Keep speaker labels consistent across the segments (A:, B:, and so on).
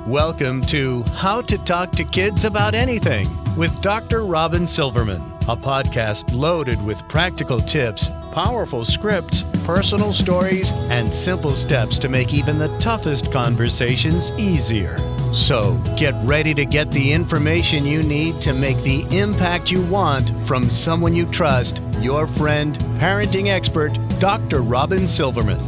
A: Welcome to How to Talk to Kids About Anything with Dr. Robyn Silverman, a podcast loaded with practical tips, powerful scripts, personal stories, and simple steps to make even the toughest conversations easier. So get ready to get the information you need to make the impact you want from someone you trust, your friend, parenting expert, Dr. Robyn Silverman.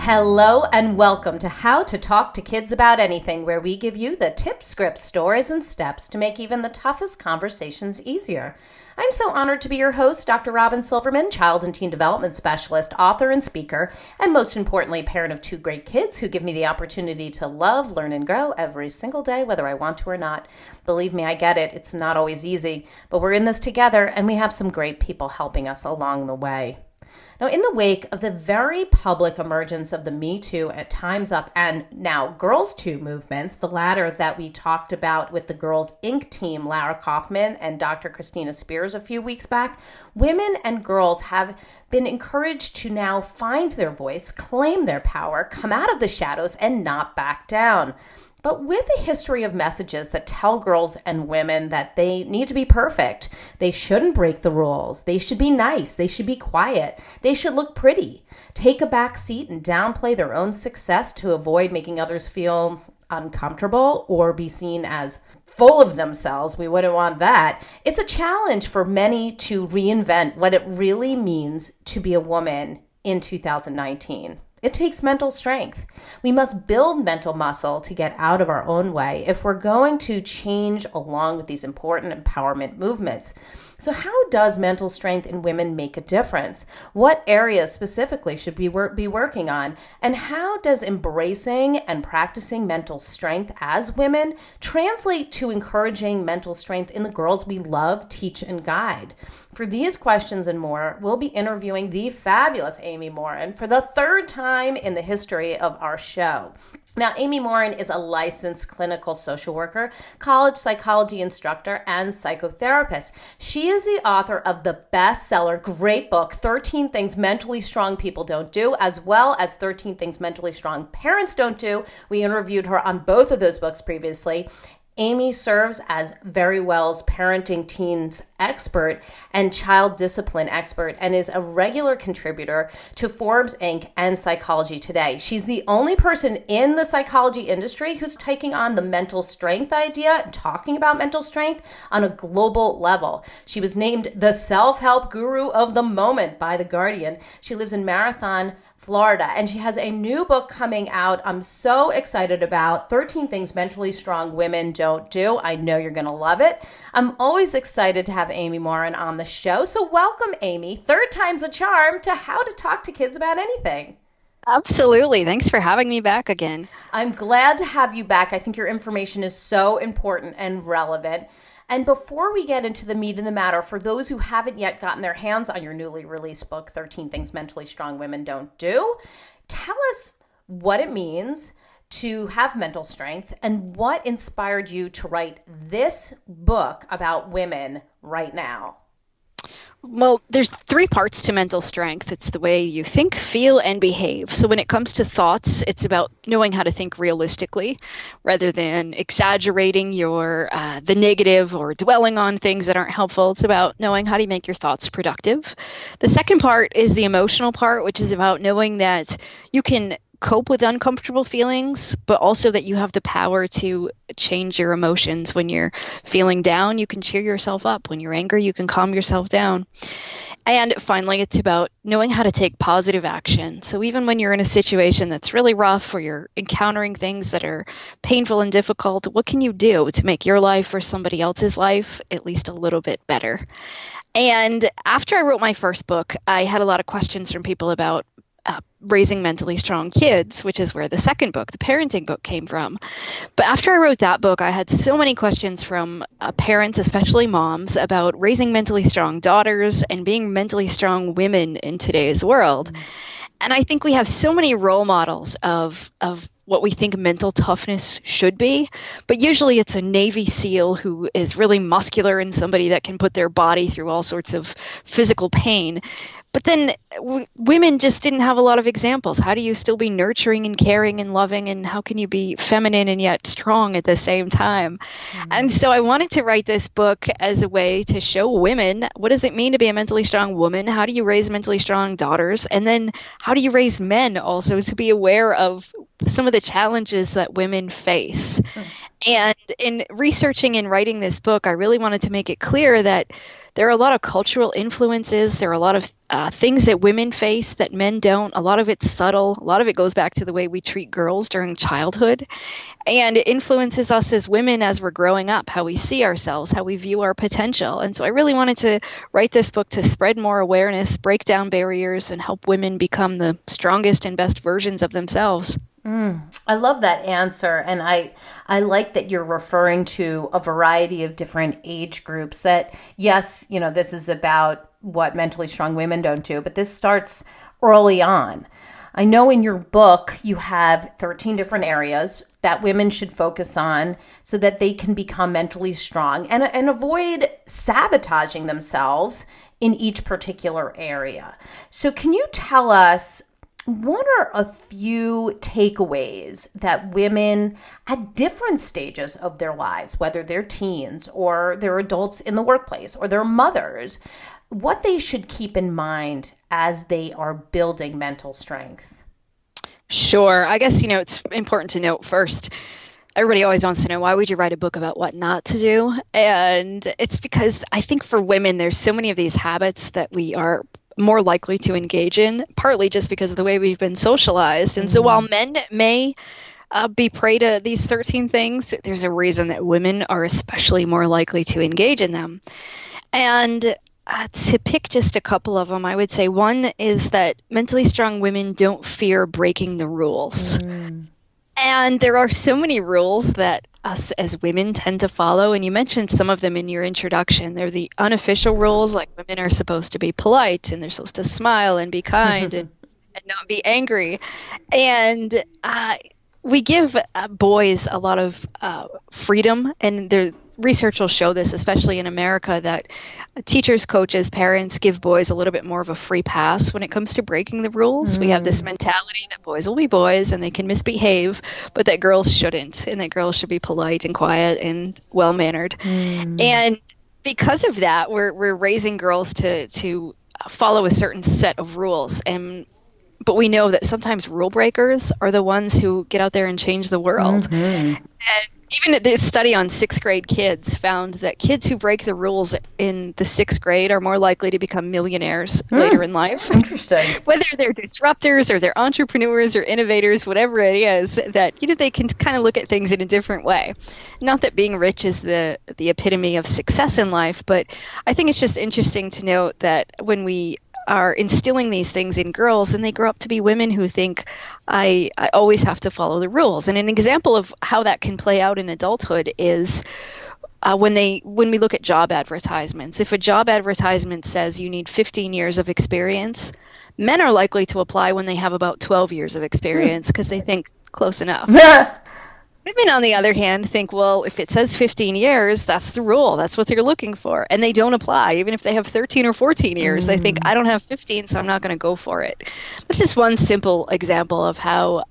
B: Hello and welcome to How to Talk to Kids About Anything, where we give you the tips, scripts, stories, and steps to make even the toughest conversations easier. I'm so honored to be your host, Dr. Robyn Silverman, child and teen development specialist, author, and speaker, and most importantly, parent of two great kids who give me the opportunity to love, learn, and grow every single day, whether I want to or not. Believe me, I get it. It's not always easy, but we're in this together, and we have some great people helping us along the way. Now, in the wake of the very public emergence of the Me Too, at Time's Up, and now Girls Too movements, the latter that we talked about with the Girls Inc. team, Lara Kaufman and Dr. Christina Spears a few weeks back, women and girls have been encouraged to now find their voice, claim their power, come out of the shadows, and not back down. But with a history of messages that tell girls and women that they need to be perfect, they shouldn't break the rules, they should be nice, they should be quiet, they should look pretty, take a back seat and downplay their own success to avoid making others feel uncomfortable or be seen as full of themselves, we wouldn't want that. It's a challenge for many to reinvent what it really means to be a woman in 2019. It takes mental strength. We must build mental muscle to get out of our own way if we're going to change along with these important empowerment movements. So how does mental strength in women make a difference? What areas specifically should we be working on? And how does embracing and practicing mental strength as women translate to encouraging mental strength in the girls we love, teach, and guide? For these questions and more, we'll be interviewing the fabulous Amy Morin for the third time in the history of our show. Now, Amy Morin is a licensed clinical social worker, college psychology instructor, and psychotherapist. She is the author of the bestseller, great book, 13 Things Mentally Strong People Don't Do, as well as 13 Things Mentally Strong Parents Don't Do. We interviewed her on both of those books previously. Amy serves as Verywell's parenting teens expert and child discipline expert and is a regular contributor to Forbes Inc. and Psychology Today. She's the only person in the psychology industry who's taking on the mental strength idea and talking about mental strength on a global level. She was named the self-help guru of the moment by The Guardian. She lives in Marathon, Florida, and she has a new book coming out I'm so excited about, 13 Things Mentally Strong Women Don't Do. I know you're going to love it. I'm always excited to have Amy Morin on the show. So welcome, Amy. Third time's a charm to How to Talk to Kids About Anything.
C: Absolutely. Thanks for having me back again.
B: I'm glad to have you back. I think your information is so important and relevant. And before we get into the meat of the matter, for those who haven't yet gotten their hands on your newly released book, 13 Things Mentally Strong Women Don't Do, tell us what it means to have mental strength and what inspired you to write this book about women right now.
C: Well, there's three parts to mental strength. It's the way you think, feel, and behave. So when it comes to thoughts, it's about knowing how to think realistically rather than exaggerating the negative or dwelling on things that aren't helpful. It's about knowing how to make your thoughts productive. The second part is the emotional part, which is about knowing that you can cope with uncomfortable feelings, but also that you have the power to change your emotions. When you're feeling down, you can cheer yourself up. When you're angry, you can calm yourself down. And finally, it's about knowing how to take positive action. So even when you're in a situation that's really rough or you're encountering things that are painful and difficult, what can you do to make your life or somebody else's life at least a little bit better? And after I wrote my first book, I had a lot of questions from people about raising mentally strong kids, which is where the second book, the parenting book, came from. But after I wrote that book, I had so many questions from parents, especially moms, about raising mentally strong daughters and being mentally strong women in today's world. And I think we have so many role models of what we think mental toughness should be, but usually it's a Navy SEAL who is really muscular and somebody that can put their body through all sorts of physical pain. But then women just didn't have a lot of examples. How do you still be nurturing and caring and loving, and how can you be feminine and yet strong at the same time? And so I wanted to write this book as a way to show women, what does it mean to be a mentally strong woman? How do you raise mentally strong daughters? And then how do you raise men also to be aware of some of the challenges that women face? And in researching and writing this book, I really wanted to make it clear that there are a lot of cultural influences. There are a lot of things that women face that men don't. A lot of it's subtle. A lot of it goes back to the way we treat girls during childhood. And it influences us as women as we're growing up, how we see ourselves, how we view our potential. And so I really wanted to write this book to spread more awareness, break down barriers, and help women become the strongest and best versions of themselves.
B: I love that answer. And I like that you're referring to a variety of different age groups that, yes, this is about what mentally strong women don't do, but this starts early on. I know in your book, you have 13 different areas that women should focus on so that they can become mentally strong and avoid sabotaging themselves in each particular area. So can you tell us, what are a few takeaways that women at different stages of their lives, whether they're teens or they're adults in the workplace or they're mothers, what they should keep in mind as they are building mental strength?
C: Sure. I guess, it's important to note first, everybody always wants to know, why would you write a book about what not to do? And it's because I think for women, there's so many of these habits that we are more likely to engage in, partly just because of the way we've been socialized. And so while men may be prey to these 13 things, there's a reason that women are especially more likely to engage in them. And to pick just a couple of them, I would say one is that mentally strong women don't fear breaking the rules. And there are so many rules that us as women tend to follow. And you mentioned some of them in your introduction. They're the unofficial rules, like women are supposed to be polite and they're supposed to smile and be kind and not be angry. And we give boys a lot of freedom, and their research will show this, especially in America, that teachers, coaches, parents give boys a little bit more of a free pass when it comes to breaking the rules. We have this mentality that boys will be boys and they can misbehave, but that girls shouldn't, and that girls should be polite and quiet and well-mannered. And because of that, we're raising girls to follow a certain set of rules. But we know that sometimes rule breakers are the ones who get out there and change the world. And even this study on 6th grade kids found that kids who break the rules in the 6th grade are more likely to become millionaires later in life.
B: Interesting. Whether
C: they're disruptors or they're entrepreneurs or innovators, whatever it is, that they can kind of look at things in a different way. Not that being rich is the epitome of success in life, but I think it's just interesting to note that when we are instilling these things in girls, and they grow up to be women who think, I always have to follow the rules. And an example of how that can play out in adulthood is when we look at job advertisements. If a job advertisement says you need 15 years of experience, men are likely to apply when they have about 12 years of experience because they think close enough. Women, on the other hand, think, well, if it says 15 years, that's the rule. That's what they're looking for. And they don't apply. Even if they have 13 or 14 years, they think, I don't have 15, so I'm not going to go for it. That's just one simple example of how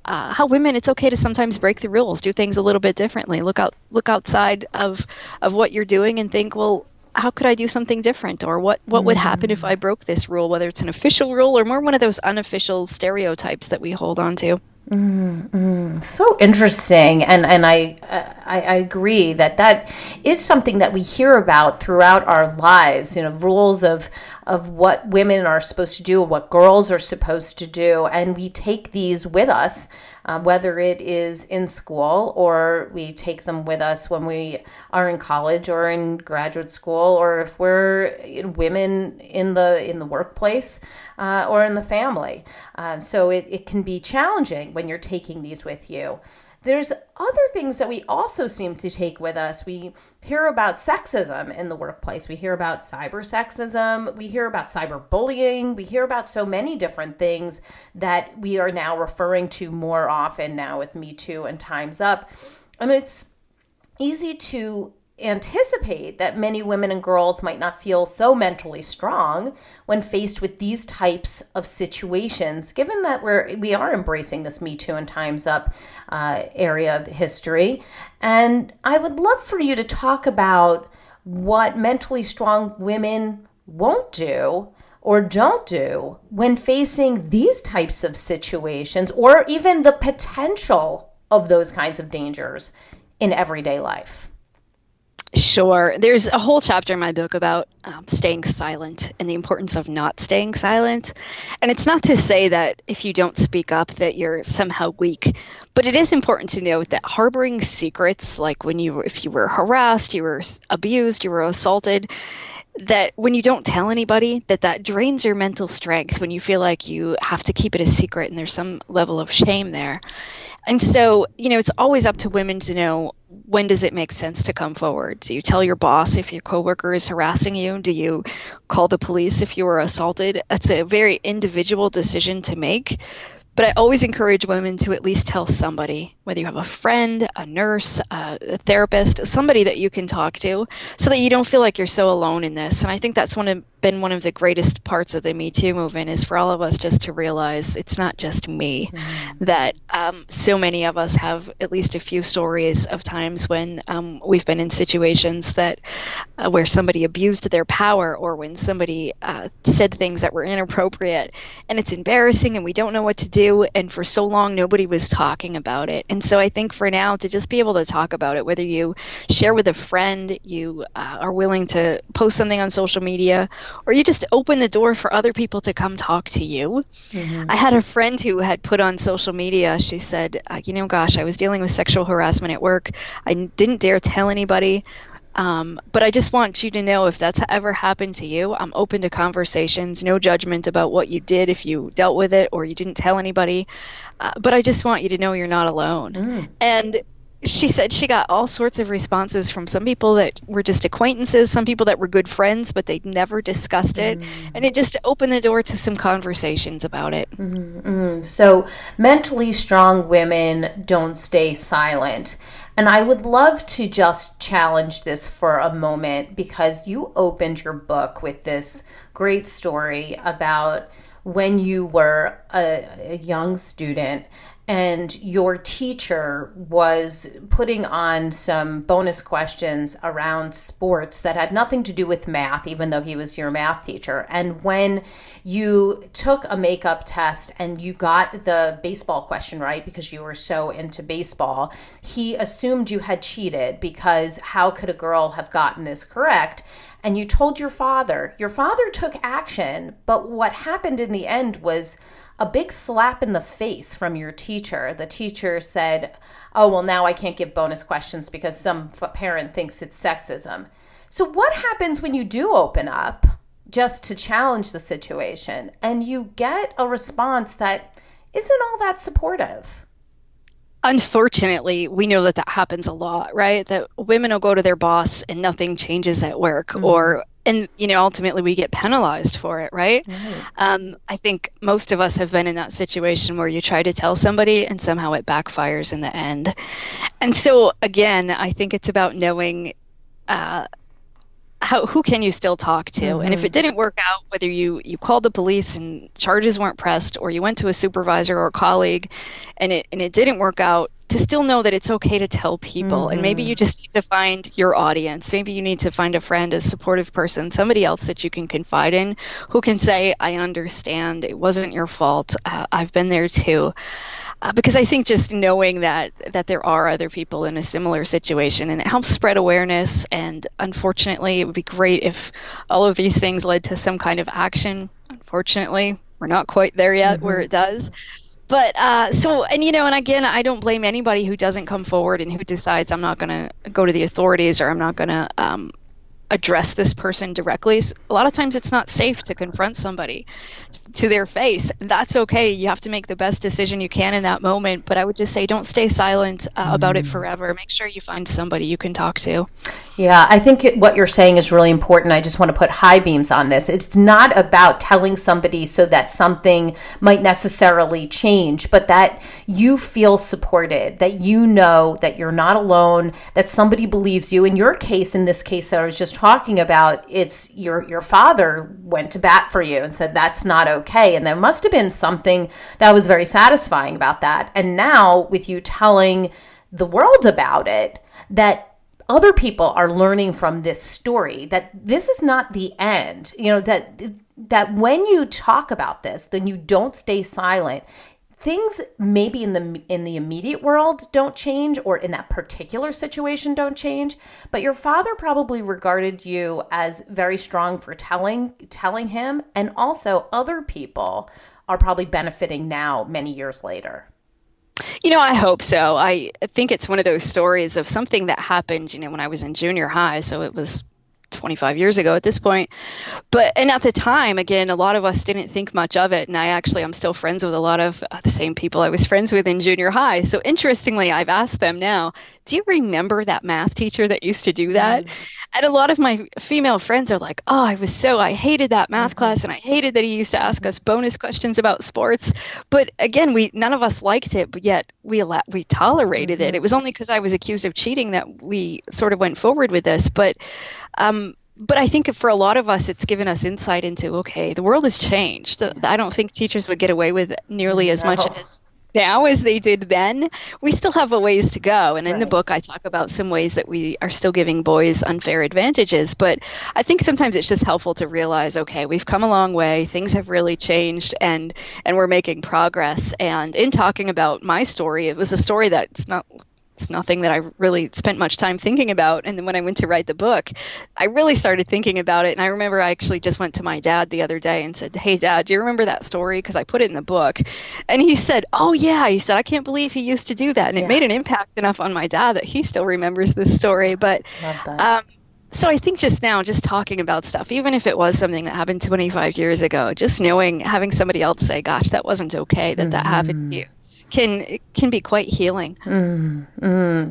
C: women, it's okay to sometimes break the rules, do things a little bit differently. Look outside of what you're doing and think, well, how could I do something different? Or what would happen if I broke this rule, whether it's an official rule or more one of those unofficial stereotypes that we hold on to.
B: So interesting. And I agree that is something that we hear about throughout our lives, rules of what women are supposed to do, what girls are supposed to do. And we take these with us, whether it is in school or we take them with us when we are in college or in graduate school, or if we're women in the workplace or in the family. So it can be challenging when you're taking these with you. There's other things that we also seem to take with us. We hear about sexism in the workplace. We hear about cyber sexism. We hear about cyberbullying. We hear about so many different things that we are now referring to more often now with Me Too and Time's Up. And it's easy to anticipate that many women and girls might not feel so mentally strong when faced with these types of situations, given that we are embracing this Me Too and Time's Up area of history. And I would love for you to talk about what mentally strong women won't do or don't do when facing these types of situations, or even the potential of those kinds of dangers in everyday life.
C: Sure. There's a whole chapter in my book about staying silent and the importance of not staying silent. And it's not to say that if you don't speak up that you're somehow weak, but it is important to note that harboring secrets, like if you were harassed, you were abused, you were assaulted, that when you don't tell anybody, that drains your mental strength when you feel like you have to keep it a secret and there's some level of shame there. And so, it's always up to women to know, when does it make sense to come forward? Do you tell your boss if your coworker is harassing you? Do you call the police if you were assaulted? That's a very individual decision to make. But I always encourage women to at least tell somebody, whether you have a friend, a nurse, a therapist, somebody that you can talk to, so that you don't feel like you're so alone in this. And I think that's been one of the greatest parts of the Me Too movement, is for all of us just to realize it's not just me, that so many of us have at least a few stories of times when we've been in situations that where somebody abused their power, or when somebody said things that were inappropriate, and it's embarrassing and we don't know what to do. And for so long, nobody was talking about it. And so I think for now, to just be able to talk about it, whether you share with a friend, you are willing to post something on social media, or you just open the door for other people to come talk to you. I had a friend who had put on social media, she said, gosh, I was dealing with sexual harassment at work. I didn't dare tell anybody. But I just want you to know, if that's ever happened to you, I'm open to conversations, no judgment about what you did, if you dealt with it or you didn't tell anybody. But I just want you to know you're not alone. And she said she got all sorts of responses from some people that were just acquaintances, some people that were good friends, but they'd never discussed it. And it just opened the door to some conversations about it.
B: So mentally strong women don't stay silent. And I would love to just challenge this for a moment, because you opened your book with this great story about when you were a young student and your teacher was putting on some bonus questions around sports that had nothing to do with math, even though he was your math teacher. And when you took a makeup test and you got the baseball question right because you were so into baseball, he assumed you had cheated, because how could a girl have gotten this correct? And you told your father. Your father took action, but what happened in the end was a big slap in the face from your teacher. The teacher said, oh, well, now I can't give bonus questions because some parent thinks it's sexism. So what happens when you do open up just to challenge the situation and you get a response that isn't all that supportive?
C: Unfortunately, we know that happens a lot, right? That women will go to their boss and nothing changes at work, and ultimately we get penalized for it, right? I think most of us have been in that situation where you try to tell somebody and somehow it backfires in the end. And so again, I think it's about knowing who can you still talk to? And if it didn't work out, whether you called the police and charges weren't pressed, or you went to a supervisor or a colleague and it didn't work out, to still know that it's okay to tell people. And maybe you just need to find your audience. Maybe you need to find a friend, a supportive person, somebody else that you can confide in, who can say, I understand, it wasn't your fault, I've been there too. Because I think just knowing that there are other people in a similar situation, and it helps spread awareness. And unfortunately, it would be great if all of these things led to some kind of action. Unfortunately, we're not quite there yet where it does. But and again, I don't blame anybody who doesn't come forward and who decides, I'm not going to go to the authorities, or I'm not going to address this person directly. A lot of times it's not safe to confront somebody. It's to their face. That's okay. You have to make the best decision you can in that moment. But I would just say, don't stay silent about it forever. Make sure you find somebody you can talk to.
B: Yeah, I think what you're saying is really important. I just want to put high beams on this. It's not about telling somebody so that something might necessarily change, but that you feel supported, that you know that you're not alone, that somebody believes you. In your case, in this case that I was just talking about, it's your father went to bat for you and said that's not okay. And there must have been something that was very satisfying about that. And now with you telling the world about it, that other people are learning from this story, that this is not the end, that when you talk about this, then you don't stay silent. Things maybe in the immediate world don't change, or in that particular situation don't change, but your father probably regarded you as very strong for telling him, and also other people are probably benefiting now many years later.
C: I hope so. I think it's one of those stories of something that happened, when I was in junior high. So it was 25 years ago at this point. And at the time, again, a lot of us didn't think much of it. And I'm still friends with a lot of the same people I was friends with in junior high. So interestingly, I've asked them now, do you remember that math teacher that used to do that? And a lot of my female friends are like, oh, I hated that math class, and I hated that he used to ask us bonus questions about sports. But again, none of us liked it, but yet we tolerated it. It was only because I was accused of cheating that we sort of went forward with this. But I think for a lot of us, it's given us insight into, okay, the world has changed. Yes. I don't think teachers would get away with nearly as much as now as they did then. We still have a ways to go. And in the book, I talk about some ways that we are still giving boys unfair advantages. But I think sometimes it's just helpful to realize, okay, we've come a long way. Things have really changed, and we're making progress. And in talking about my story, it was a story that's it's nothing that I really spent much time thinking about. And then when I went to write the book, I really started thinking about it. And I remember I actually just went to my dad the other day and said, hey, Dad, do you remember that story? Because I put it in the book. And he said, oh, yeah. He said, I can't believe he used to do that. And it made an impact enough on my dad that he still remembers this story. But so I think just now, just talking about stuff, even if it was something that happened 25 years ago, just having somebody else say, gosh, that wasn't okay that happened to you, can be quite healing.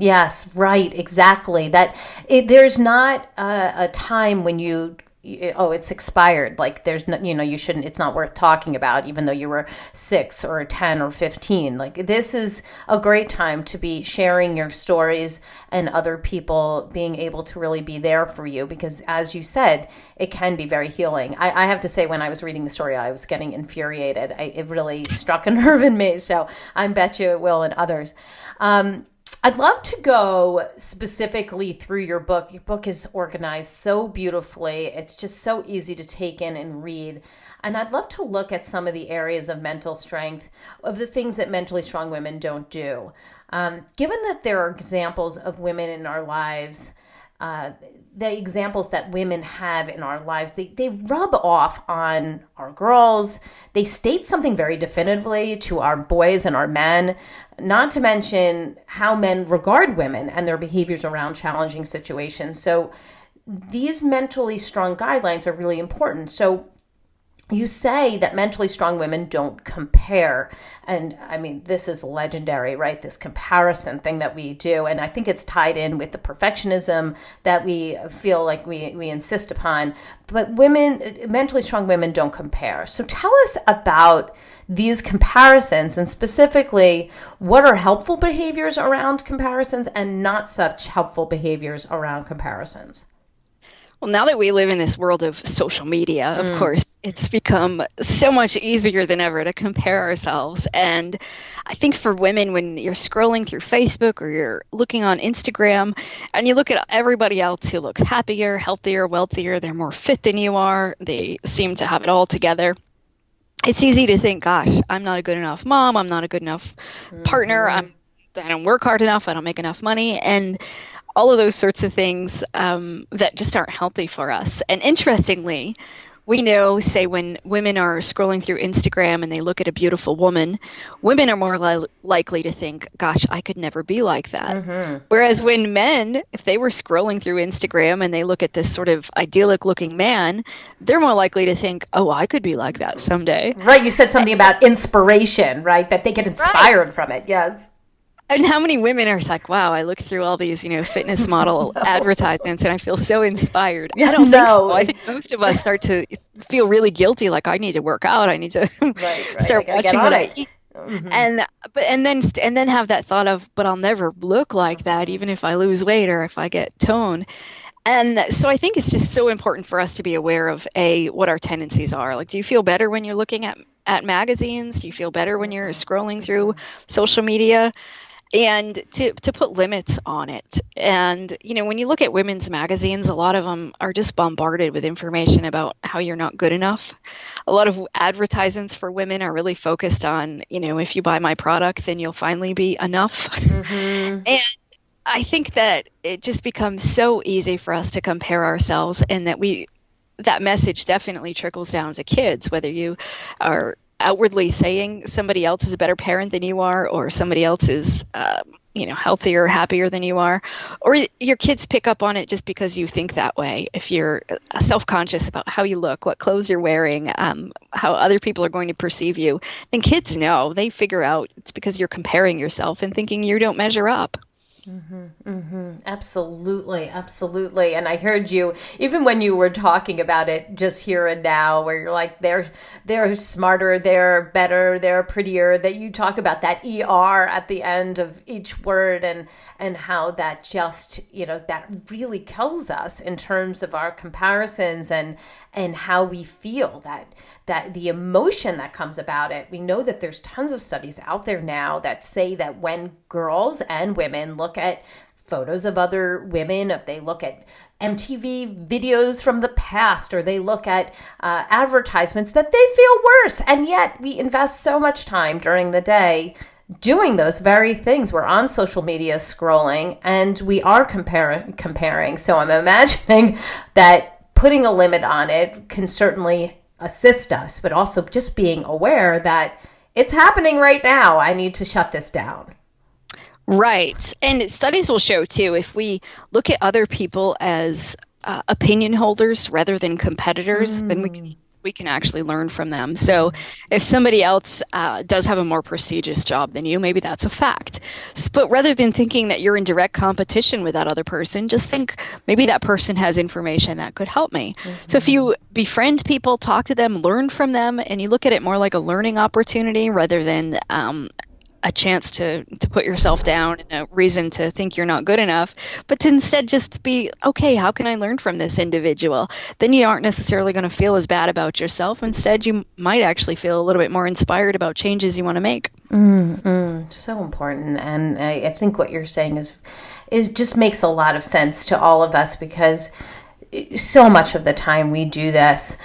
B: Yes, right, exactly. There's not a time when it's expired. Like there's no, you shouldn't. It's not worth talking about, even though you were 6 or 10 or 15. Like this is a great time to be sharing your stories and other people being able to really be there for you, because as you said, it can be very healing. I have to say, when I was reading the story, I was getting infuriated. It really struck a nerve in me. So I bet you it will in others. I'd love to go specifically through your book. Your book is organized so beautifully. It's just so easy to take in and read. And I'd love to look at some of the areas of mental strength, of the things that mentally strong women don't do. Given that there are examples of women in our lives, the examples that women have in our lives, they rub off on our girls. They state something very definitively to our boys and our men, not to mention how men regard women and their behaviors around challenging situations. So these mentally strong guidelines are really important. So you say that mentally strong women don't compare. And I mean, this is legendary, right? This comparison thing that we do. And I think it's tied in with the perfectionism that we feel like we insist upon. But mentally strong women don't compare. So tell us about these comparisons, and specifically, what are helpful behaviors around comparisons and not such helpful behaviors around comparisons?
C: Well, now that we live in this world of social media, of course, it's become so much easier than ever to compare ourselves. And I think for women, when you're scrolling through Facebook or you're looking on Instagram and you look at everybody else who looks happier, healthier, wealthier, they're more fit than you are, they seem to have it all together, it's easy to think, gosh, I'm not a good enough mom, I'm not a good enough partner, I don't work hard enough, I don't make enough money, and all of those sorts of things that just aren't healthy for us. And interestingly, We know, say, when women are scrolling through Instagram and they look at a beautiful woman, women are more likely to think, gosh, I could never be like that. Whereas when men, if they were scrolling through Instagram and they look at this sort of idyllic looking man, they're more likely to think, oh, I could be like that someday.
B: Right. You said something about inspiration, right? That they get inspired from it. Yes.
C: And how many women are like, wow, I look through all these, fitness model advertisements and I feel so inspired. I don't think so. I think most of us start to feel really guilty, like I need to work out. I need to start watching what I eat. And then have that thought of, but I'll never look like that, even if I lose weight or if I get toned. And so I think it's just so important for us to be aware of what our tendencies are. Like, do you feel better when you're looking at magazines? Do you feel better when you're scrolling through social media? And to put limits on it. And, when you look at women's magazines, a lot of them are just bombarded with information about how you're not good enough. A lot of advertisements for women are really focused on, if you buy my product, then you'll finally be enough. And I think that it just becomes so easy for us to compare ourselves, and that message definitely trickles down to kids, whether you are outwardly saying somebody else is a better parent than you are, or somebody else is, healthier, happier than you are, or your kids pick up on it just because you think that way. If you're self-conscious about how you look, what clothes you're wearing, how other people are going to perceive you, then kids know. They figure out it's because you're comparing yourself and thinking you don't measure up.
B: Absolutely. Absolutely. And I heard you, even when you were talking about it just here and now, where you're like, they're smarter, they're better, they're prettier, that you talk about that ER at the end of each word, and how that just, that really kills us in terms of our comparisons and how we feel, that the emotion that comes about it. We know that there's tons of studies out there now that say that when girls and women look at photos of other women, if they look at MTV videos from the past, or they look at advertisements, that they feel worse. And yet we invest so much time during the day doing those very things. We're on social media scrolling, and we are comparing. So I'm imagining that putting a limit on it can certainly assist us, but also just being aware that it's happening right now. I need to shut this down.
C: Right. And studies will show, too, if we look at other people as opinion holders rather than competitors, then we can actually learn from them. So if somebody else does have a more prestigious job than you, maybe that's a fact. But rather than thinking that you're in direct competition with that other person, just think maybe that person has information that could help me. So if you befriend people, talk to them, learn from them, and you look at it more like a learning opportunity rather than a chance to put yourself down and a reason to think you're not good enough, but to instead just be, okay, how can I learn from this individual? Then you aren't necessarily going to feel as bad about yourself. Instead, you might actually feel a little bit more inspired about changes you want to make.
B: So important. And I think what you're saying is just makes a lot of sense to all of us, because so much of the time we do this.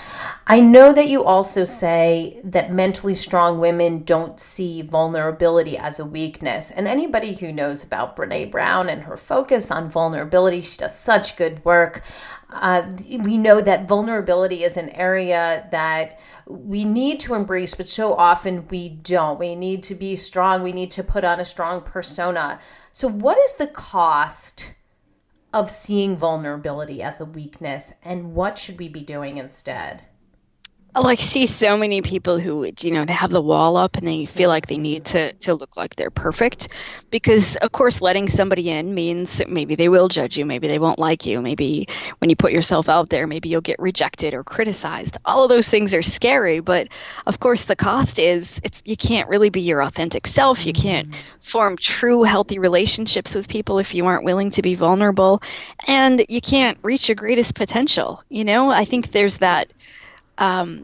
B: I know that you also say that mentally strong women don't see vulnerability as a weakness. And anybody who knows about Brené Brown and her focus on vulnerability, she does such good work. We know that vulnerability is an area that we need to embrace, but so often we don't. We need to be strong. We need to put on a strong persona. So what is the cost of seeing vulnerability as a weakness, and what should we be doing instead?
C: I see so many people who, they have the wall up and they feel like they need to look like they're perfect, because, of course, letting somebody in means maybe they will judge you, maybe they won't like you, maybe when you put yourself out there, maybe you'll get rejected or criticized. All of those things are scary, but, of course, the cost is you can't really be your authentic self. You can't form true, healthy relationships with people if you aren't willing to be vulnerable, and you can't reach your greatest potential. I think there's that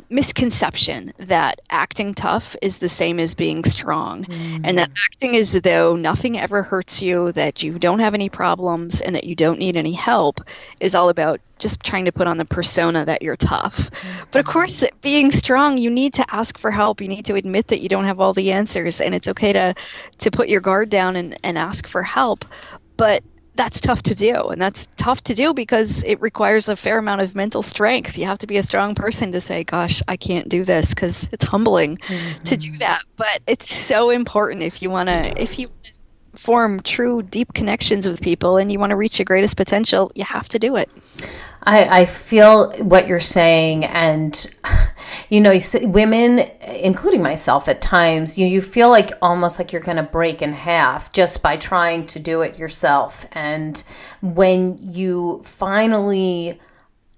C: misconception that acting tough is the same as being strong, and that acting as though nothing ever hurts you, that you don't have any problems, and that you don't need any help is all about just trying to put on the persona that you're tough. But of course, being strong, you need to ask for help. You need to admit that you don't have all the answers, and it's okay to put your guard down and ask for help. But that's tough to do. And that's tough to do because it requires a fair amount of mental strength. You have to be a strong person to say, gosh, I can't do this, because it's humbling to do that. But it's so important if you want to form true, deep connections with people and you want to reach your greatest potential, you have to do it.
B: I feel what you're saying, and women, including myself at times, you feel like almost like you're going to break in half just by trying to do it yourself. And when you finally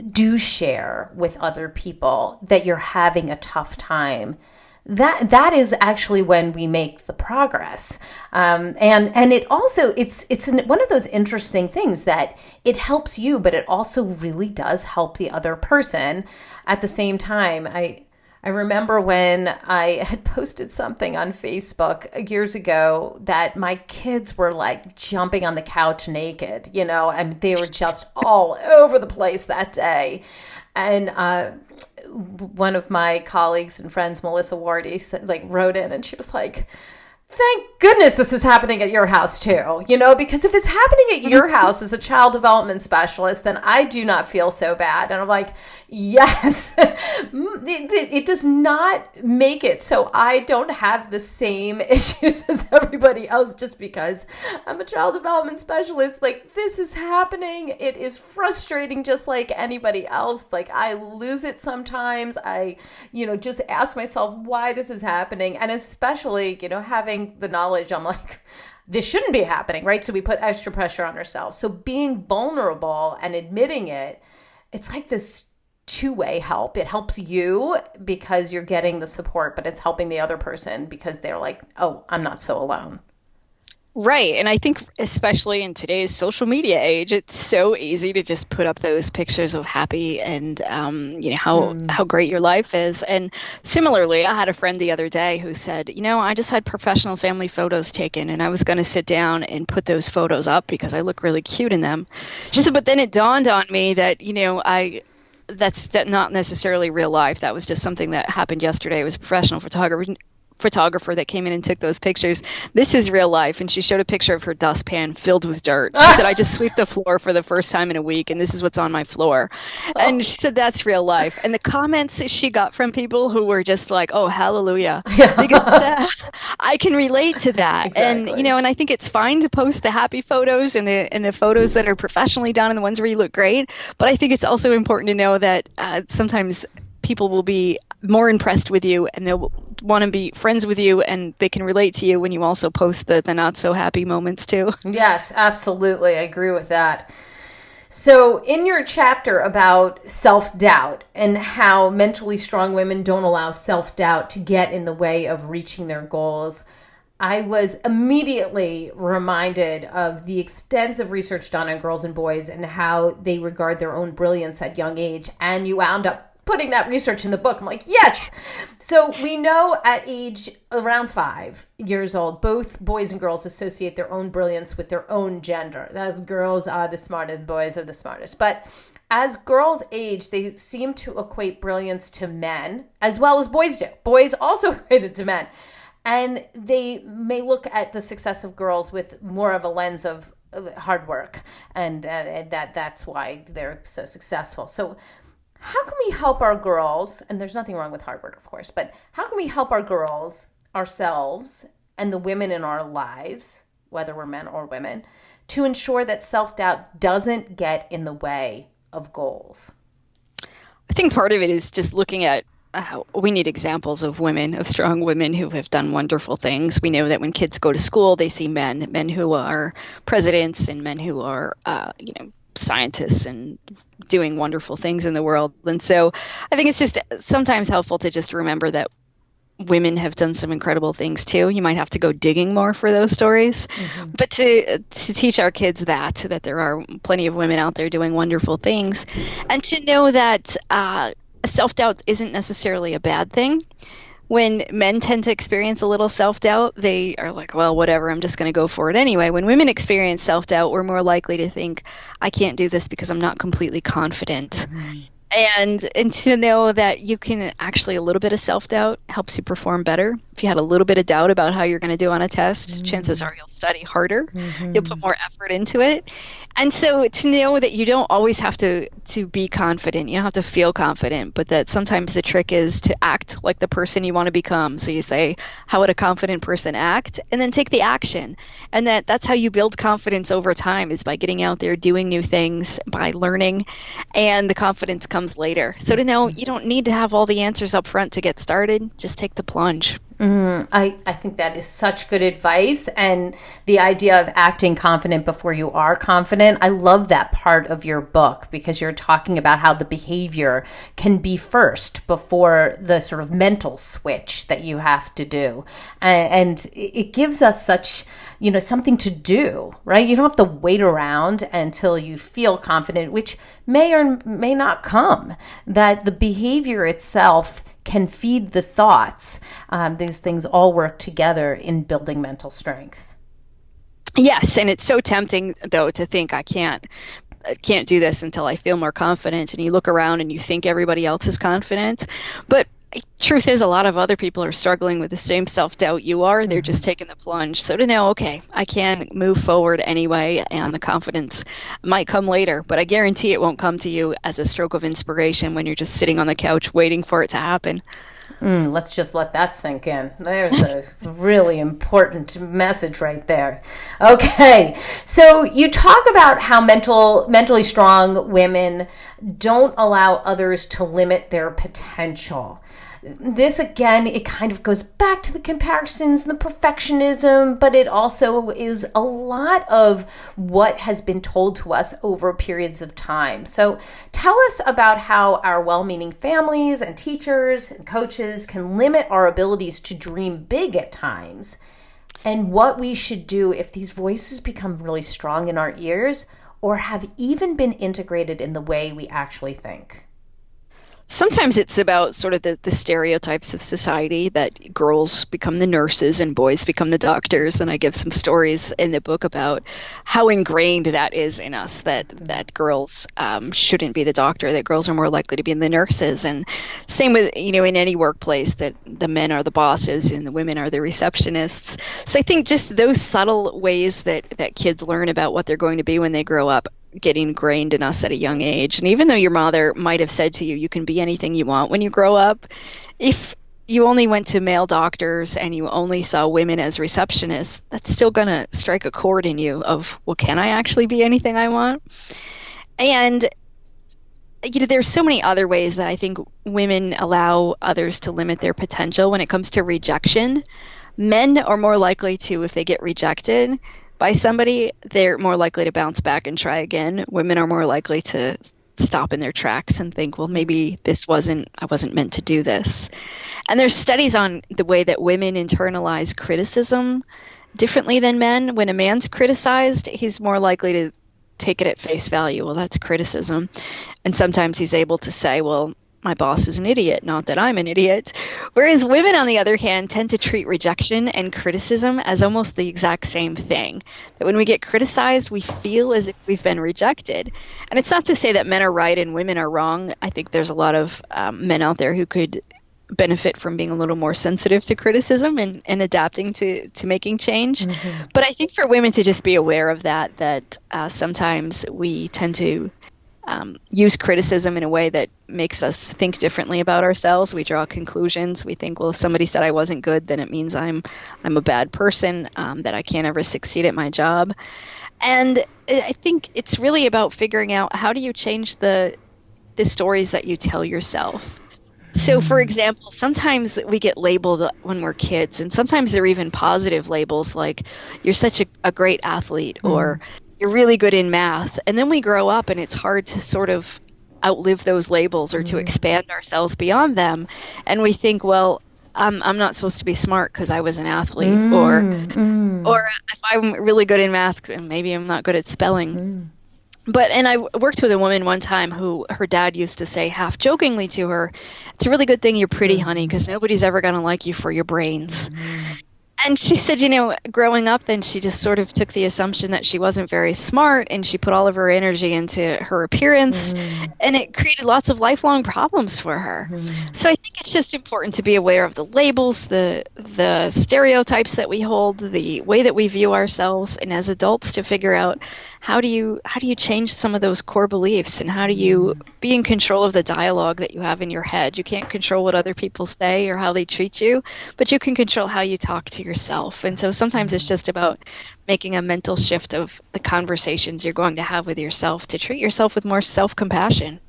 B: do share with other people that you're having a tough time, that is actually when we make the progress. And it also, it's one of those interesting things that it helps you, but it also really does help the other person at the same time. I remember when I had posted something on Facebook years ago that my kids were like jumping on the couch naked, and they were just all over the place that day. And, one of my colleagues and friends, Melissa Wardy, wrote in, and she was like, thank goodness this is happening at your house too, because if it's happening at your house as a child development specialist, then I do not feel so bad. And I'm like, yes, it does not make it so I don't have the same issues as everybody else just because I'm a child development specialist. Like, this is happening. It is frustrating just like anybody else. Like, I lose it sometimes. I, just ask myself why this is happening. And especially, having the knowledge, I'm like, this shouldn't be happening, right? So we put extra pressure on ourselves. So being vulnerable and admitting it, it's like this two-way help. It helps you because you're getting the support, but it's helping the other person because they're like, oh, I'm not so alone.
C: Right. And I think especially in today's social media age, it's so easy to just put up those pictures of happy and, how great your life is. And similarly, I had a friend the other day who said, I just had professional family photos taken and I was going to sit down and put those photos up because I look really cute in them. She said, but then it dawned on me that, that's not necessarily real life. That was just something that happened yesterday. It was a professional photographer that came in and took those pictures. This is real life. And she showed a picture of her dustpan filled with dirt. She said, I just sweep the floor for the first time in a week and this is what's on my floor. And she said, that's real life. And the comments she got from people who were just like, oh, hallelujah. Because I can relate to that. Exactly. And, and I think it's fine to post the happy photos and the photos that are professionally done and the ones where you look great. But I think it's also important to know that sometimes people will be more impressed with you and they'll want to be friends with you and they can relate to you when you also post the not so happy moments too.
B: Yes, absolutely. I agree with that. So in your chapter about self-doubt and how mentally strong women don't allow self-doubt to get in the way of reaching their goals, I was immediately reminded of the extensive research done on girls and boys and how they regard their own brilliance at young age. And you wound up putting that research in the book. I'm like, yes. So we know at age around 5 years old, both boys and girls associate their own brilliance with their own gender. As girls are the smartest, boys are the smartest. But as girls age, they seem to equate brilliance to men as well as boys do. Boys also equate it to men. And they may look at the success of girls with more of a lens of hard work. And that's why they're so successful. So how can we help our girls, and there's nothing wrong with hard work, of course, but how can we help our girls, ourselves, and the women in our lives, whether we're men or women, to ensure that self-doubt doesn't get in the way of goals?
C: I think part of it is just looking at we need examples of women, of strong women who have done wonderful things. We know that when kids go to school, they see men who are presidents and men who are, scientists and doing wonderful things in the world. And so I think it's just sometimes helpful to just remember that women have done some incredible things too. You might have to go digging more for those stories, but to teach our kids that there are plenty of women out there doing wonderful things, and to know that self-doubt isn't necessarily a bad thing. When men tend to experience a little self-doubt, they are like, well, whatever, I'm just going to go for it anyway. When women experience self-doubt, we're more likely to think, I can't do this because I'm not completely confident. And to know that you can actually, a little bit of self-doubt helps you perform better. if you had a little bit of doubt about how you're going to do on a test, chances are you'll study harder. You'll put more effort into it. And so to know that you don't always have to be confident, you don't have to feel confident, but that sometimes the trick is to act like the person you want to become. So you say, how would a confident person act? And then take the action. And that's how you build confidence over time, is by getting out there, doing new things, by learning, and the confidence comes later. So to know you don't need to have all the answers up front to get started, just take the plunge.
B: I think that is such good advice. And the idea of acting confident before you are confident, I love that part of your book, because you're talking about how the behavior can be first before the sort of mental switch that you have to do. And it gives us such, something to do, right? You don't have to wait around until you feel confident, which may or may not come. That the behavior itself can feed the thoughts. These things all work together in building mental strength.
C: Yes, and it's so tempting, though, to think I can't do this until I feel more confident. And you look around and you think everybody else is confident. But truth is, a lot of other people are struggling with the same self-doubt you are. They're just taking the plunge. So to know, okay, I can move forward anyway, and the confidence might come later, but I guarantee it won't come to you as a stroke of inspiration when you're just sitting on the couch waiting for it to happen.
B: Let's just let that sink in. There's a really important message right there. Okay, so you talk about how mentally strong women don't allow others to limit their potential. This, again, it kind of goes back to the comparisons and the perfectionism, but it also is a lot of what has been told to us over periods of time. So tell us about how our well-meaning families and teachers and coaches can limit our abilities to dream big at times, and what we should do if these voices become really strong in our ears or have even been integrated in the way we actually think.
C: Sometimes it's about sort of the stereotypes of society, that girls become the nurses and boys become the doctors. And I give some stories in the book about how ingrained that is in us, that girls shouldn't be the doctor, that girls are more likely to be the nurses. And same with, in any workplace, that the men are the bosses and the women are the receptionists. So I think just those subtle ways that kids learn about what they're going to be when they grow up get ingrained in us at a young age. And even though your mother might have said to you, you can be anything you want when you grow up, if you only went to male doctors and you only saw women as receptionists, that's still going to strike a chord in you of, well, can I actually be anything I want? And there's so many other ways that I think women allow others to limit their potential. When it comes to rejection, men are more likely to, if they get rejected by somebody, they're more likely to bounce back and try again. Women are more likely to stop in their tracks and think, well, maybe I wasn't meant to do this. And there's studies on the way that women internalize criticism differently than men. When a man's criticized, he's more likely to take it at face value. Well, that's criticism. And sometimes he's able to say, well, my boss is an idiot, not that I'm an idiot. Whereas women, on the other hand, tend to treat rejection and criticism as almost the exact same thing. That when we get criticized, we feel as if we've been rejected. And it's not to say that men are right and women are wrong. I think there's a lot of men out there who could benefit from being a little more sensitive to criticism and adapting to making change. Mm-hmm. But I think for women to just be aware of that sometimes we tend to use criticism in a way that makes us think differently about ourselves. We draw conclusions. We think, well, if somebody said I wasn't good, then it means I'm a bad person, that I can't ever succeed at my job. And I think it's really about figuring out, how do you change the stories that you tell yourself? So, for example, sometimes we get labeled when we're kids, and sometimes they're even positive labels, like you're such a great athlete, or you're really good in math. And then we grow up and it's hard to sort of outlive those labels or to expand ourselves beyond them. And we think, well, I'm not supposed to be smart because I was an athlete, or if I'm really good in math, then maybe I'm not good at spelling. And I worked with a woman one time who her dad used to say, half jokingly to her, it's a really good thing you're pretty, honey, because nobody's ever going to like you for your brains. And she said, growing up, then she just sort of took the assumption that she wasn't very smart, and she put all of her energy into her appearance, and it created lots of lifelong problems for her. So I think it's just important to be aware of the labels, the stereotypes that we hold, the way that we view ourselves, and as adults to figure out how do you change some of those core beliefs, and how do you be in control of the dialogue that you have in your head. You can't control what other people say or how they treat you, but you can control how you talk to yourself. And so sometimes it's just about making a mental shift of the conversations you're going to have with yourself to treat yourself with more self-compassion.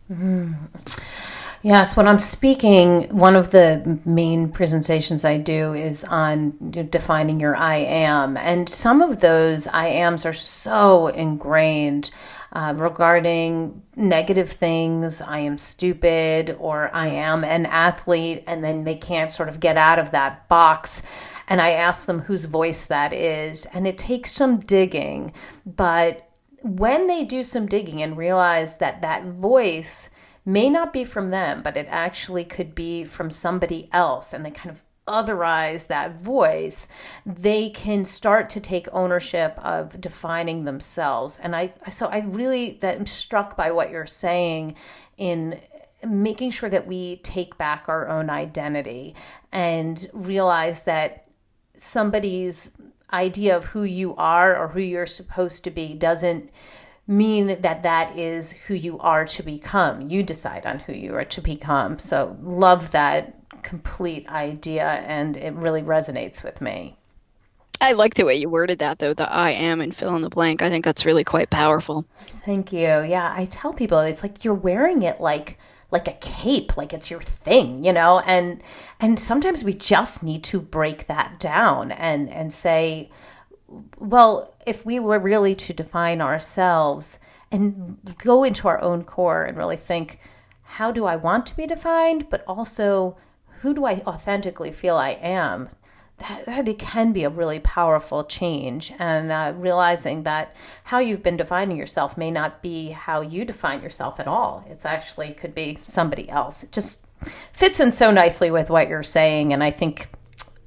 B: Yes, when I'm speaking, one of the main presentations I do is on defining your I am. And some of those I ams are so ingrained regarding negative things. I am stupid, or I am an athlete, and then they can't sort of get out of that box. And I ask them whose voice that is. And it takes some digging. But when they do some digging and realize that that voice may not be from them, but it actually could be from somebody else, and they kind of otherize that voice, they can start to take ownership of defining themselves. And I really am struck by what you're saying in making sure that we take back our own identity and realize that somebody's idea of who you are or who you're supposed to be doesn't mean that that is who you are to become. You decide on who you are to become. So love that complete idea, and it really resonates with me.
C: I like the way you worded that, though, the I am and fill in the blank. I think that's really quite powerful.
B: Thank you. Yeah, I tell people it's like you're wearing it like a cape, like it's your thing, and sometimes we just need to break that down and say, well, if we were really to define ourselves and go into our own core and really think, how do I want to be defined? But also, who do I authentically feel I am? That it can be a really powerful change. And realizing that how you've been defining yourself may not be how you define yourself at all. It's actually could be somebody else. It just fits in so nicely with what you're saying. And I think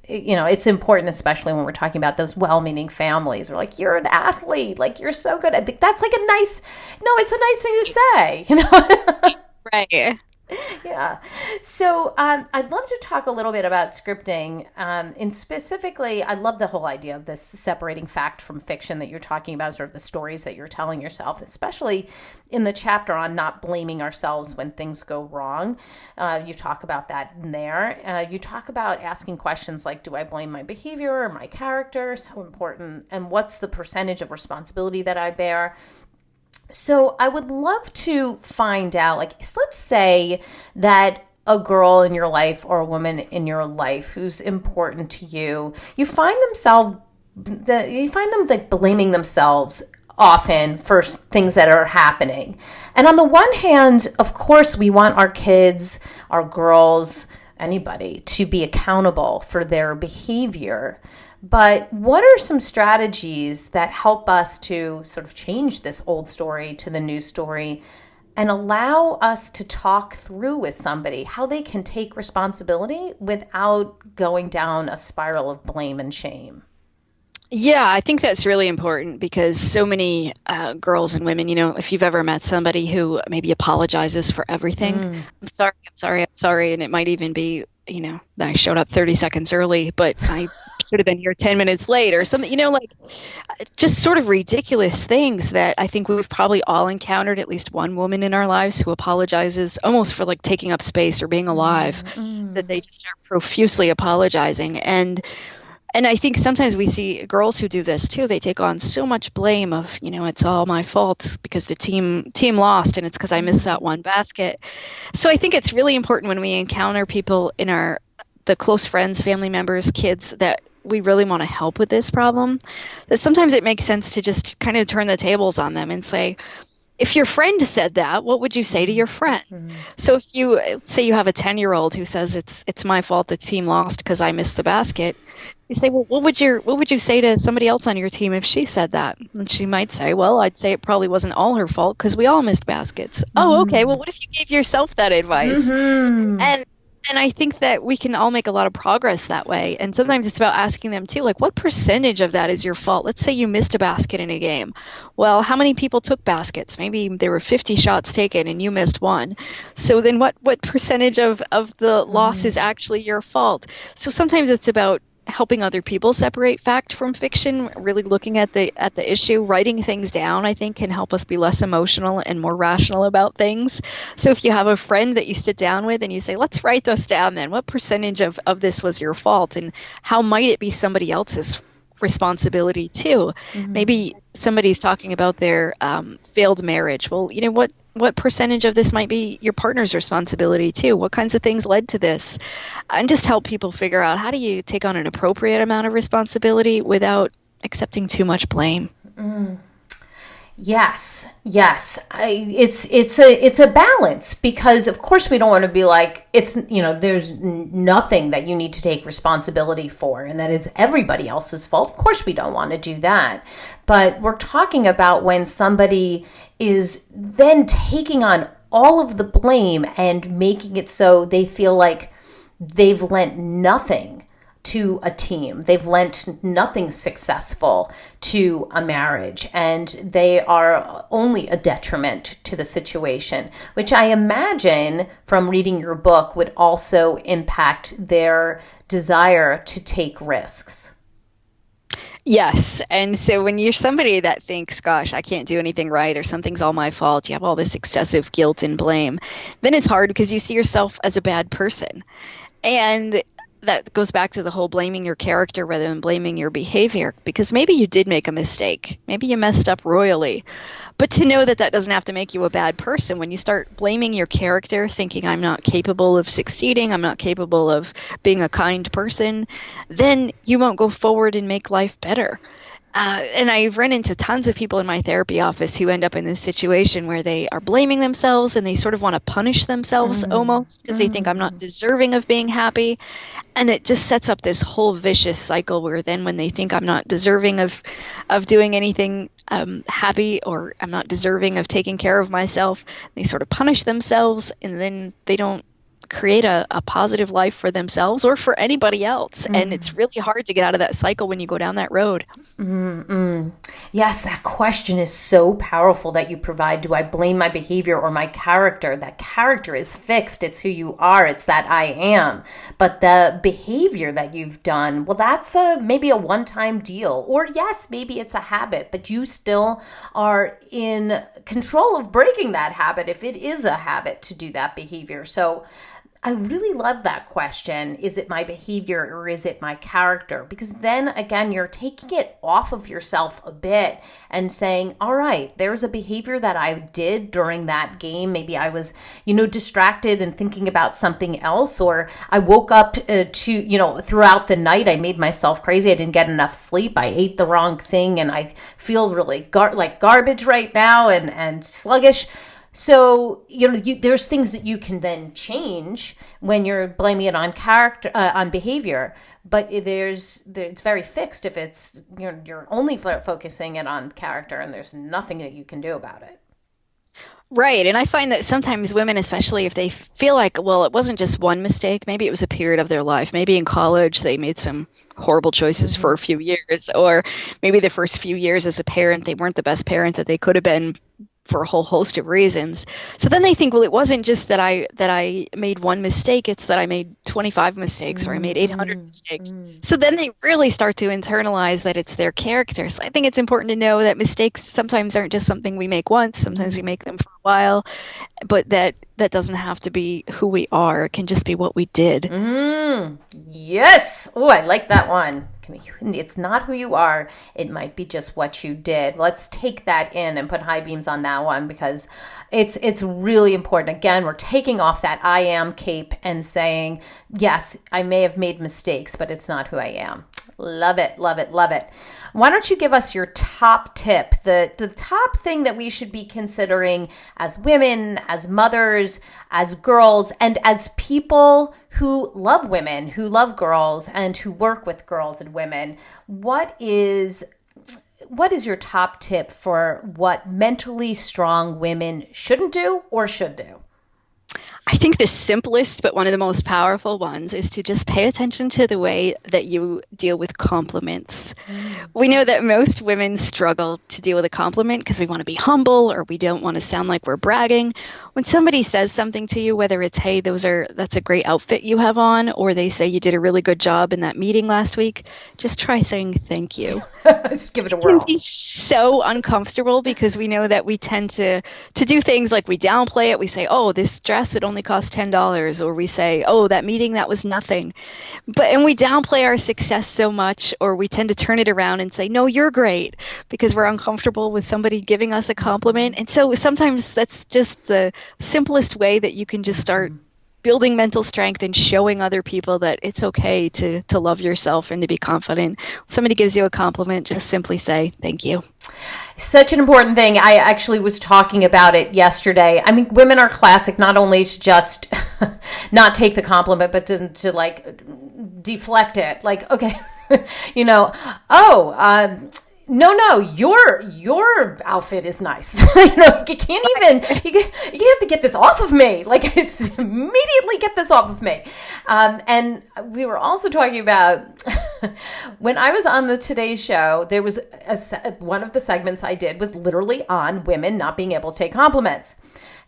B: it's important, especially when we're talking about those well-meaning families. We're like, you're an athlete, like you're so good. I think that's like it's a nice thing to say,
C: Right.
B: Yeah. So I'd love to talk a little bit about scripting. And specifically, I love the whole idea of this separating fact from fiction that you're talking about, sort of the stories that you're telling yourself, especially in the chapter on not blaming ourselves when things go wrong. You talk about that in there. You talk about asking questions like, do I blame my behavior or my character? So important. And what's the percentage of responsibility that I bear? So I would love to find out, let's say that a girl in your life or a woman in your life who's important to you, you find them blaming themselves often for things that are happening. And on the one hand, of course, we want our kids, our girls, anybody to be accountable for their behavior. But what are some strategies that help us to sort of change this old story to the new story and allow us to talk through with somebody how they can take responsibility without going down a spiral of blame and shame?
C: Yeah, I think that's really important because so many girls and women, if you've ever met somebody who maybe apologizes for everything, I'm sorry. And it might even be, that I showed up 30 seconds early, but I should have been here 10 minutes late or something, just sort of ridiculous things that I think we've probably all encountered at least one woman in our lives who apologizes almost for taking up space or being alive, that they just are profusely apologizing. And I think sometimes we see girls who do this too. They take on so much blame of, it's all my fault because the team lost and it's because I missed that one basket. So I think it's really important when we encounter people in the close friends, family members, kids that we really want to help with this problem, that sometimes it makes sense to just kind of turn the tables on them and say, if your friend said that, what would you say to your friend? So if you say you have a 10-year-old who says it's my fault the team lost because I missed the basket, you say, well, what would you say to somebody else on your team if she said that? And she might say, well, I'd say it probably wasn't all her fault because we all missed baskets. Oh, okay. Well, what if you gave yourself that advice? And I think that we can all make a lot of progress that way. And sometimes it's about asking them too, like, what percentage of that is your fault? Let's say you missed a basket in a game. Well, how many people took baskets? Maybe there were 50 shots taken and you missed one. So then what percentage of the loss is actually your fault? So sometimes it's about helping other people separate fact from fiction, really looking at the issue. Writing things down, I think, can help us be less emotional and more rational about things. So if you have a friend that you sit down with and you say, let's write this down then, what percentage of this was your fault, and how might it be somebody else's responsibility too? Maybe somebody's talking about their failed marriage. Well, what percentage of this might be your partner's responsibility too? What kinds of things led to this? And just help people figure out, how do you take on an appropriate amount of responsibility without accepting too much blame?
B: Yes. It's a balance, because of course we don't want to be like, there's nothing that you need to take responsibility for and that it's everybody else's fault. Of course we don't want to do that. But we're talking about when somebody is then taking on all of the blame and making it so they feel like they've lent nothing to a team. They've lent nothing successful to a marriage, and they are only a detriment to the situation, which I imagine from reading your book would also impact their desire to take risks.
C: Yes. And so when you're somebody that thinks, gosh, I can't do anything right, or something's all my fault, you have all this excessive guilt and blame, then it's hard because you see yourself as a bad person. And that goes back to the whole blaming your character rather than blaming your behavior, because maybe you did make a mistake. Maybe you messed up royally. But to know that doesn't have to make you a bad person. When you start blaming your character, thinking I'm not capable of succeeding, I'm not capable of being a kind person, then you won't go forward and make life better. And I've run into tons of people in my therapy office who end up in this situation where they are blaming themselves and they sort of want to punish themselves almost, because they think I'm not deserving of being happy. And it just sets up this whole vicious cycle where then when they think I'm not deserving of doing anything happy, or I'm not deserving of taking care of myself, they sort of punish themselves, and then they don't create a positive life for themselves or for anybody else. And it's really hard to get out of that cycle when you go down that road.
B: Yes, that question is so powerful that you provide. Do I blame my behavior or my character? That character is fixed. It's who you are. It's that I am. But the behavior that you've done, well, that's maybe a one-time deal. Or yes, maybe it's a habit, but you still are in control of breaking that habit if it is a habit to do that behavior. So I really love that question. Is it my behavior or is it my character? Because then again, you're taking it off of yourself a bit and saying, all right, there's a behavior that I did during that game. Maybe I was, distracted and thinking about something else, or I woke up throughout the night, I made myself crazy. I didn't get enough sleep. I ate the wrong thing and I feel really like garbage right now and sluggish. So, there's things that you can then change when you're blaming it on character, on behavior, but it's very fixed if it's, you're only focusing it on character and there's nothing that you can do about it.
C: Right. And I find that sometimes women, especially if they feel like, well, it wasn't just one mistake, maybe it was a period of their life. Maybe in college, they made some horrible choices for a few years, or maybe the first few years as a parent, they weren't the best parent that they could have been for a whole host of reasons. So then they think, well, it wasn't just that I made one mistake, it's that I made 25 mistakes or I made 800 mistakes. So then they really start to internalize that it's their character. So I think it's important to know that mistakes sometimes aren't just something we make once, sometimes we make them for a while, but that doesn't have to be who we are. It can just be what we did.
B: Yes. Oh, I like that one. It's not who you are. It might be just what you did. Let's take that in and put high beams on that one, because it's really important. Again, we're taking off that I am cape and saying, yes, I may have made mistakes, but it's not who I am. Love it, love it, love it. Why don't you give us your top tip, the top thing that we should be considering as women, as mothers, as girls, and as people who love women, who love girls, and who work with girls and women. What is your top tip for what mentally strong women shouldn't do or should do?
C: I think the simplest, but one of the most powerful ones is to just pay attention to the way that you deal with compliments. We know that most women struggle to deal with a compliment because we want to be humble or we don't want to sound like we're bragging. When somebody says something to you, whether it's, hey, that's a great outfit you have on, or they say you did a really good job in that meeting last week, just try saying thank you.
B: Just give it a whirl.
C: It can be so uncomfortable because we know that we tend to do things like we downplay it. We say, oh, this dress, it only cost $10, or we say, oh, that meeting, that was nothing. And we downplay our success so much, or we tend to turn it around and say, no, you're great, because we're uncomfortable with somebody giving us a compliment. And so sometimes that's just the simplest way that you can just start building mental strength and showing other people that it's okay to love yourself and to be confident. When somebody gives you a compliment, just simply say thank you.
B: Such an important thing. I actually was talking about it yesterday. I mean, women are classic, not only to just not take the compliment, but to like deflect it. Like, okay, no, your outfit is nice. You can't even, you have to get this off of me. Like, it's immediately get this off of me. And we were also talking about when I was on the Today Show, there was one of the segments I did was literally on women not being able to take compliments.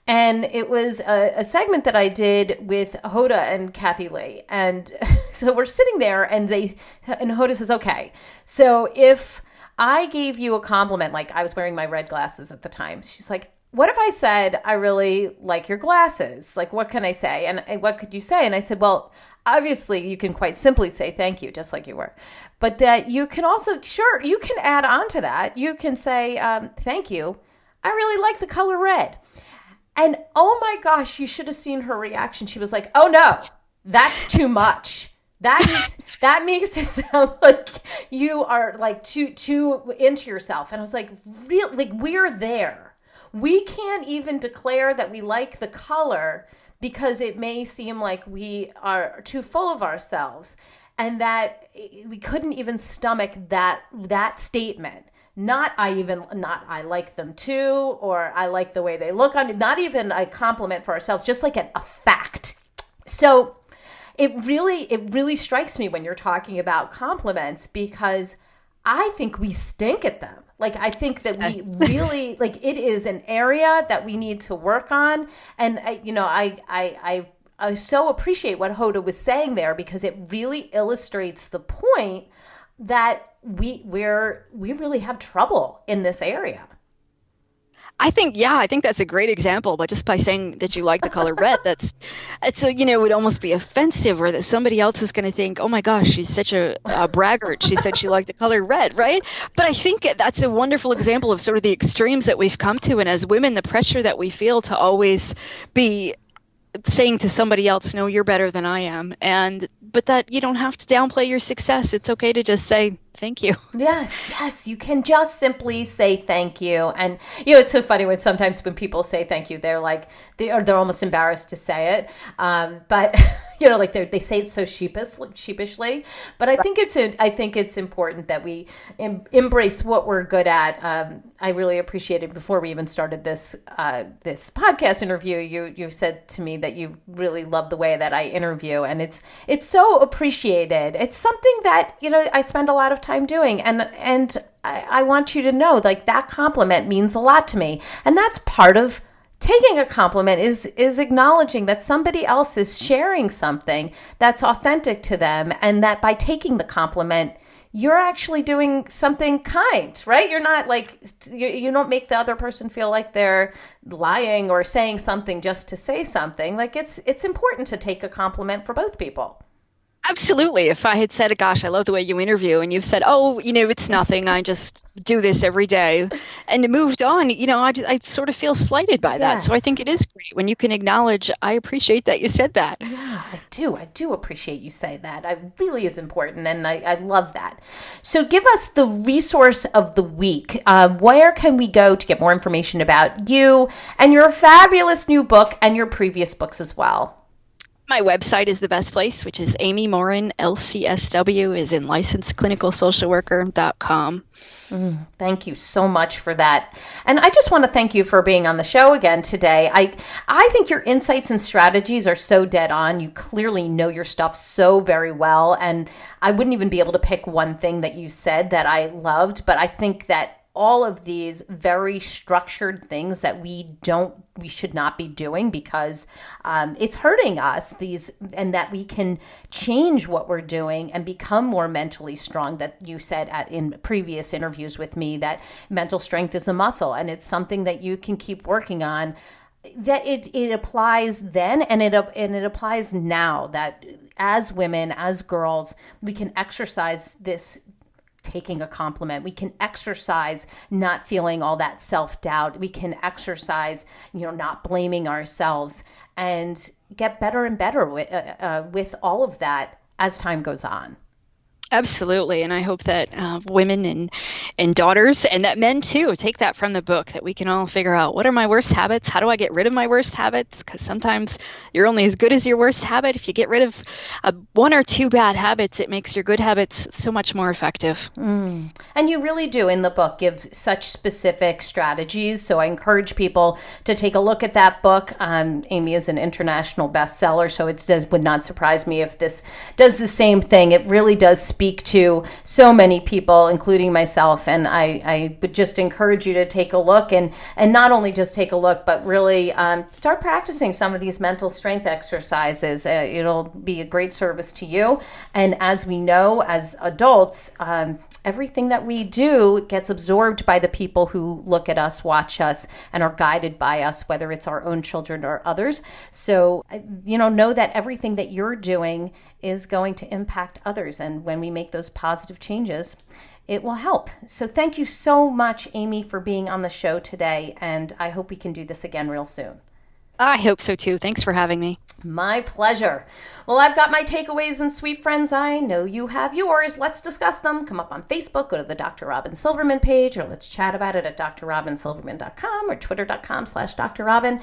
B: And it was a segment that I did with Hoda and Kathy Lee. And so we're sitting there and Hoda says, okay, so if I gave you a compliment, like I was wearing my red glasses at the time. She's like, what if I said, I really like your glasses? Like, what can I say? And what could you say? And I said, well, obviously you can quite simply say thank you, just like you were. But that you can also, sure, you can add on to that. You can say, thank you. I really like the color red. And oh my gosh, you should have seen her reaction. She was like, oh no, that's too much. That makes it sound like you are like too into yourself. And I was like, real, like we're there. We can't even declare that we like the color because it may seem like we are too full of ourselves, and that we couldn't even stomach that statement. Not I like them too, or I like the way they look on it. Not even a compliment for ourselves, just like a fact. So it really strikes me when you're talking about compliments, because I think we stink at them. Like, I think that we really, like, it is an area that we need to work on. And, I so appreciate what Hoda was saying there, because it really illustrates the point that we really have trouble in this area.
C: I think that's a great example, but just by saying that you like the color red, it would almost be offensive, or that somebody else is going to think, oh my gosh, she's such a braggart. She said she liked the color red, right? But I think that's a wonderful example of sort of the extremes that we've come to. And as women, the pressure that we feel to always be saying to somebody else, no, you're better than I am. But that you don't have to downplay your success. It's okay to just say thank you.
B: Yes. You can just simply say thank you. And, it's so funny when sometimes when people say thank you, they're like, they're almost embarrassed to say it. But, like they say it so sheepishly. But I think it's important that we embrace what we're good at. I really appreciated, before we even started this podcast interview, you said to me that you really love the way that I interview, and it's so appreciated. It's something that I spend a lot of time doing, and I want you to know, like, that compliment means a lot to me, and that's part of taking a compliment is acknowledging that somebody else is sharing something that's authentic to them, and that by taking the compliment, you're actually doing something kind, right? You're not like, you don't make the other person feel like they're lying or saying something just to say something. Like, it's important to take a compliment for both people.
C: Absolutely. If I had said, gosh, I love the way you interview, and you've said, oh, it's nothing, I just do this every day, and moved on, I sort of feel slighted by that. So I think it is great when you can acknowledge, I appreciate that you said that.
B: Yeah, I do appreciate you say that. It really is important, and I love that. So give us the resource of the week. Where can we go to get more information about you and your fabulous new book and your previous books as well?
C: My website is the best place, which is Amy Morin, LCSW, is in licensed.clinicalsocialworker.com.
B: Thank you so much for that. And I just want to thank you for being on the show again today. I think your insights and strategies are so dead on. You clearly know your stuff so very well. And I wouldn't even be able to pick one thing that you said that I loved, but I think that all of these very structured things that we should not be doing because it's hurting us, and that we can change what we're doing and become more mentally strong. That you said in previous interviews with me that mental strength is a muscle, and it's something that you can keep working on. That it applies then, and it applies now, that as women, as girls, we can exercise this taking a compliment. We can exercise not feeling all that self-doubt. We can exercise, not blaming ourselves, and get better and better with all of that as time goes on.
C: Absolutely. And I hope that women and daughters, and that men too, take that from the book, that we can all figure out, what are my worst habits? How do I get rid of my worst habits? Because sometimes you're only as good as your worst habit. If you get rid of one or two bad habits, it makes your good habits so much more effective.
B: And you really do, in the book, give such specific strategies. So I encourage people to take a look at that book. Amy is an international bestseller, so it would not surprise me if this does the same thing. It really does speak to so many people, including myself, and I would just encourage you to take a look, and not only just take a look, but really start practicing some of these mental strength exercises. It'll be a great service to you. And as we know, as adults, everything that we do gets absorbed by the people who look at us, watch us, and are guided by us, whether it's our own children or others. So, know that everything that you're doing is going to impact others. And when we make those positive changes, it will help. So thank you so much, Amy, for being on the show today. And I hope we can do this again real soon.
C: I hope so too. Thanks for having me.
B: My pleasure. Well, I've got my takeaways, and sweet friends, I know you have yours. Let's discuss them. Come up on Facebook, go to the Dr. Robyn Silverman page, or let's chat about it at drrobynsilverman.com or twitter.com/Dr. Robyn.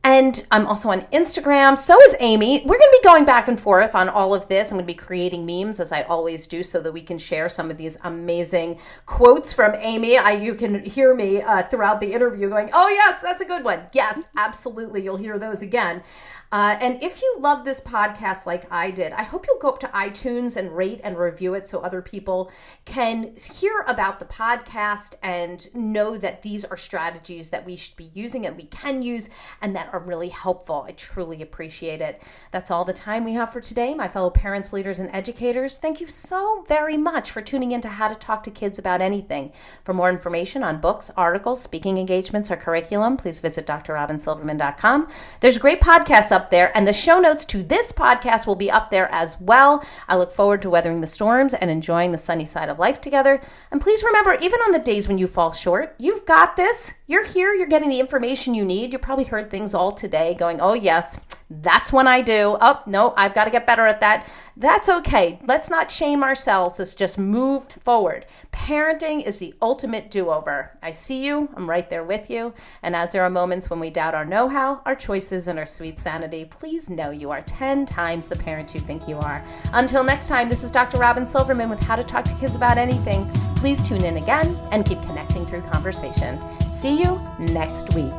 B: And I'm also on Instagram. So is Amy. We're going to be going back and forth on all of this. I'm going to be creating memes, as I always do, so that we can share some of these amazing quotes from Amy. You can hear me throughout the interview going, oh, yes, that's a good one. Yes, absolutely. You'll hear those again. And if you love this podcast like I did, I hope you'll go up to iTunes and rate and review it so other people can hear about the podcast and know that these are strategies that we should be using and we can use and that are really helpful. I truly appreciate it. That's all the time we have for today, my fellow parents, leaders, and educators. Thank you so very much for tuning in to How to Talk to Kids About Anything. For more information on books, articles, speaking engagements, or curriculum, please visit drrobynsilverman.com. There's great podcasts up there, and the show notes to this podcast will be up there as well. I look forward to weathering the storms and enjoying the sunny side of life together. And please remember, even on the days when you fall short, you've got this. You're here. You're getting the information you need. You probably heard things all today going, oh, yes, that's when I do. Oh, no, I've got to get better at that. That's okay. Let's not shame ourselves. Let's just move forward. Parenting is the ultimate do-over. I see you. I'm right there with you. And as there are moments when we doubt our know-how, our choices, and our sweet sanity, please know you are 10 times the parent you think you are. Until next time, this is Dr. Robyn Silverman with How to Talk to Kids About Anything. Please tune in again and keep connecting through conversation. See you next week.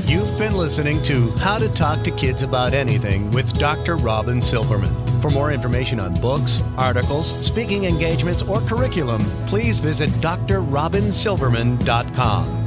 A: You've been listening to How to Talk to Kids About Anything with Dr. Robyn Silverman. For more information on books, articles, speaking engagements, or curriculum, please visit drrobynsilverman.com.